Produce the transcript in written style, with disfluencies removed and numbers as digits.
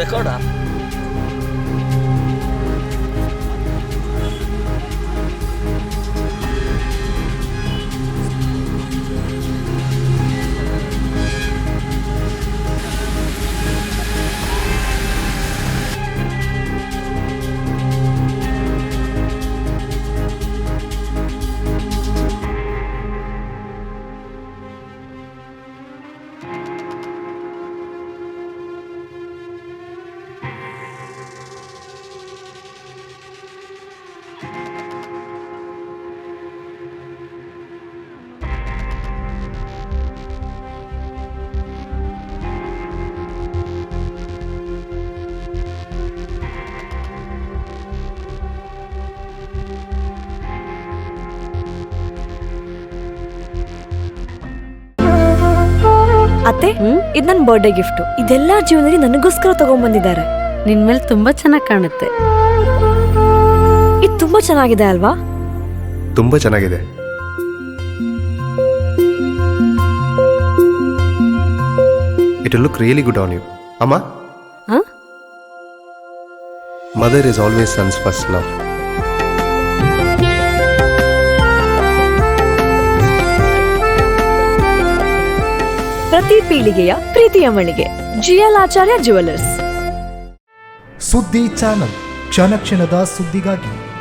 ರೆಕಾರ್ಡಾ? ಅತ್ತೆ, ಇದು ನನ್ನ ಬರ್ಡೇ ಗಿಫ್ಟ್. ಇದೆಲ್ಲ ಜೀವನದಲ್ಲಿ ನನಗೋಸ್ಕರ ತಗೊಂಡ್ಬಂದಿದ್ದಾರೆ. ನಿನ್ ಮೇಲೆ ತುಂಬಾ ಚೆನ್ನಾಗಿ ಕಾಣುತ್ತೆ. ಇದು ತುಂಬಾ ಚೆನ್ನಾಗಿದೆ ಅಲ್ವಾ? ತುಂಬಾ ಚೆನ್ನಾಗಿದೆ. It will look really good on you. Amma? Huh? Mother is always son's first love. ಪ್ರತಿ ಪೀಳಿಗೆಯ ಪ್ರೀತಿಯ ಮಳಿಗೆ GL ಆಚಾರ್ಯ ಜುವೆಲ್ಲರ್ಸ್. ಸುದ್ದಿ ಚಾನಲ್, ಕ್ಷಣ ಕ್ಷಣದ ಸುದ್ದಿಗಾಗಿ.